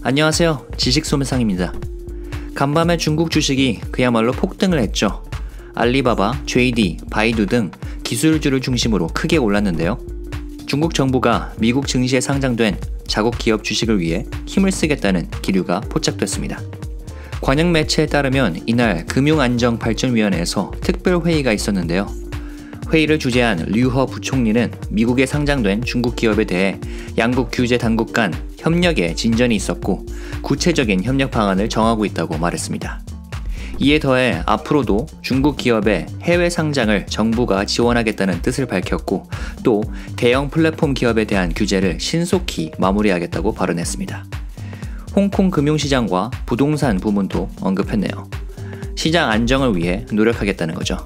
안녕하세요. 지식소매상입니다. 간밤에 중국 주식이 그야말로 폭등을 했죠. 알리바바, JD, 바이두 등 기술주를 중심으로 크게 올랐는데요. 중국 정부가 미국 증시에 상장된 자국 기업 주식을 위해 힘을 쓰겠다는 기류가 포착됐습니다. 관영 매체에 따르면 이날 금융안정발전위원회에서 특별회의가 있었는데요. 회의를 주재한 류허 부총리는 미국에 상장된 중국 기업에 대해 양국 규제 당국 간 협력에 진전이 있었고 구체적인 협력 방안을 정하고 있다고 말했습니다. 이에 더해 앞으로도 중국 기업의 해외 상장을 정부가 지원하겠다는 뜻을 밝혔고 또 대형 플랫폼 기업에 대한 규제를 신속히 마무리하겠다고 발언했습니다. 홍콩 금융시장과 부동산 부문도 언급했네요. 시장 안정을 위해 노력하겠다는 거죠.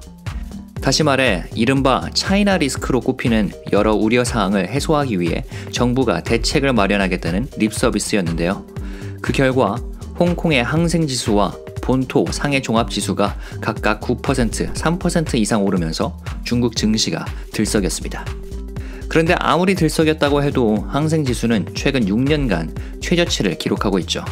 다시 말해 이른바 차이나 리스크로 꼽히는 여러 우려사항을 해소하기 위해 정부가 대책을 마련하겠다는 립서비스였는데요. 그 결과 홍콩의 항생지수와 본토 상해 종합지수가 각각 9%, 3% 이상 오르면서 중국 증시가 들썩였습니다. 그런데 아무리 들썩였다고 해도 항생지수는 최근 6년간 최저치를 기록하고 있죠.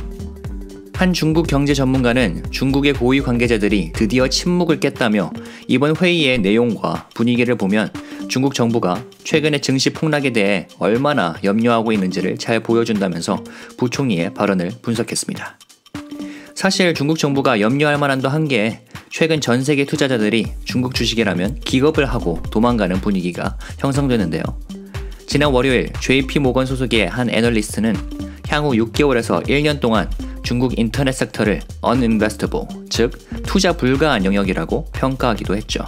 한 중국 경제 전문가는 중국의 고위 관계자들이 드디어 침묵을 깼다며 이번 회의의 내용과 분위기를 보면 중국 정부가 최근의 증시 폭락에 대해 얼마나 염려하고 있는지를 잘 보여준다면서 부총리의 발언을 분석했습니다. 사실 중국 정부가 염려할 만한도 한 게 최근 전 세계 투자자들이 중국 주식이라면 기겁을 하고 도망가는 분위기가 형성되는데요. 지난 월요일 JP모건 소속의 한 애널리스트는 향후 6개월에서 1년 동안 중국 인터넷 섹터를 uninvestable, 즉 투자 불가한 영역이라고 평가하기도 했죠.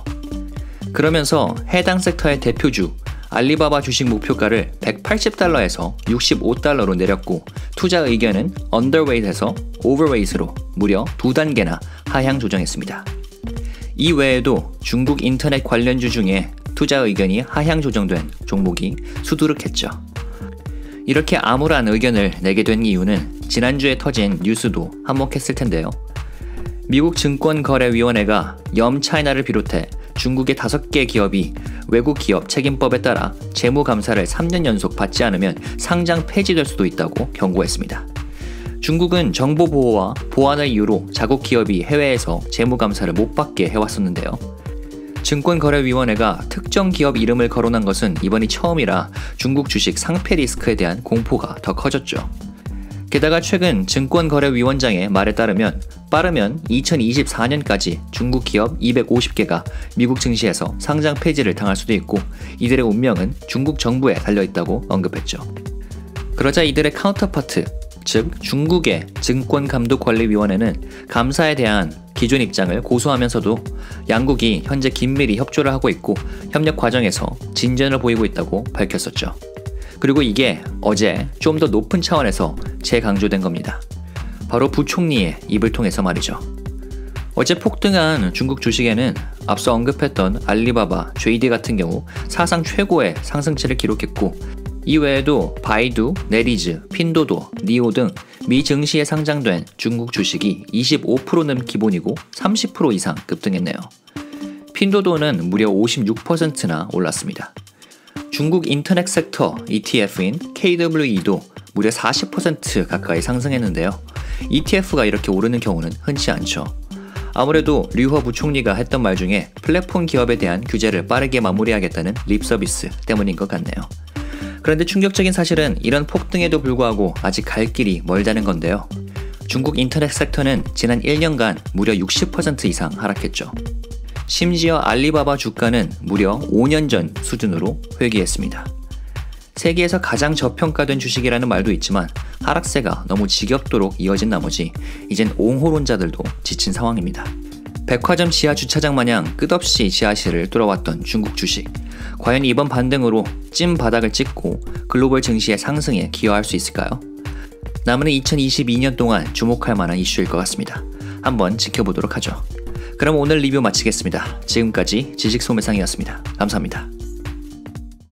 그러면서 해당 섹터의 대표주 알리바바 주식 목표가를 180달러에서 65달러로 내렸고 투자 의견은 underweight에서 overweight으로 무려 2단계나 하향 조정했습니다. 이 외에도 중국 인터넷 관련주 중에 투자 의견이 하향 조정된 종목이 수두룩했죠. 이렇게 암울한 의견을 내게 된 이유는 지난주에 터진 뉴스도 한몫했을 텐데요. 미국 증권거래위원회가 염차이나를 비롯해 중국의 5개 기업이 외국 기업 책임법에 따라 재무감사를 3년 연속 받지 않으면 상장 폐지될 수도 있다고 경고했습니다. 중국은 정보 보호와 보안을 이유로 자국 기업이 해외에서 재무감사를 못 받게 해왔었는데요. 증권거래위원회가 특정 기업 이름을 거론한 것은 이번이 처음이라 중국 주식 상폐 리스크에 대한 공포가 더 커졌죠. 게다가 최근 증권거래위원장의 말에 따르면 빠르면 2024년까지 중국 기업 250개가 미국 증시에서 상장 폐지를 당할 수도 있고 이들의 운명은 중국 정부에 달려있다고 언급했죠. 그러자 이들의 카운터파트, 즉 중국의 증권감독관리위원회는 감사에 대한 기존 입장을 고수하면서도 양국이 현재 긴밀히 협조를 하고 있고 협력 과정에서 진전을 보이고 있다고 밝혔었죠. 그리고 이게 어제 좀 더 높은 차원에서 재강조된 겁니다. 바로 부총리의 입을 통해서 말이죠. 어제 폭등한 중국 주식에는 앞서 언급했던 알리바바, JD 같은 경우 사상 최고의 상승치를 기록했고 이 외에도 바이두, 네리즈, 핀도도, 니오 등 미 증시에 상장된 중국 주식이 25%는 기본이고 30% 이상 급등했네요. 핀도도는 무려 56%나 올랐습니다. 중국 인터넷 섹터 ETF인 KWE도 무려 40% 가까이 상승했는데요. ETF가 이렇게 오르는 경우는 흔치 않죠. 아무래도 류허 부총리가 했던 말 중에 플랫폼 기업에 대한 규제를 빠르게 마무리하겠다는 립서비스 때문인 것 같네요. 그런데 충격적인 사실은 이런 폭등에도 불구하고 아직 갈 길이 멀다는 건데요. 중국 인터넷 섹터는 지난 1년간 무려 60% 이상 하락했죠. 심지어 알리바바 주가는 무려 5년 전 수준으로 회귀했습니다. 세계에서 가장 저평가된 주식이라는 말도 있지만 하락세가 너무 지겹도록 이어진 나머지 이젠 옹호론자들도 지친 상황입니다. 백화점 지하 주차장 마냥 끝없이 지하실을 뚫어왔던 중국 주식. 과연 이번 반등으로 찐 바닥을 찍고 글로벌 증시의 상승에 기여할 수 있을까요? 남은 2022년 동안 주목할 만한 이슈일 것 같습니다. 한번 지켜보도록 하죠. 그럼 오늘 리뷰 마치겠습니다. 지금까지 지식소매상이었습니다. 감사합니다.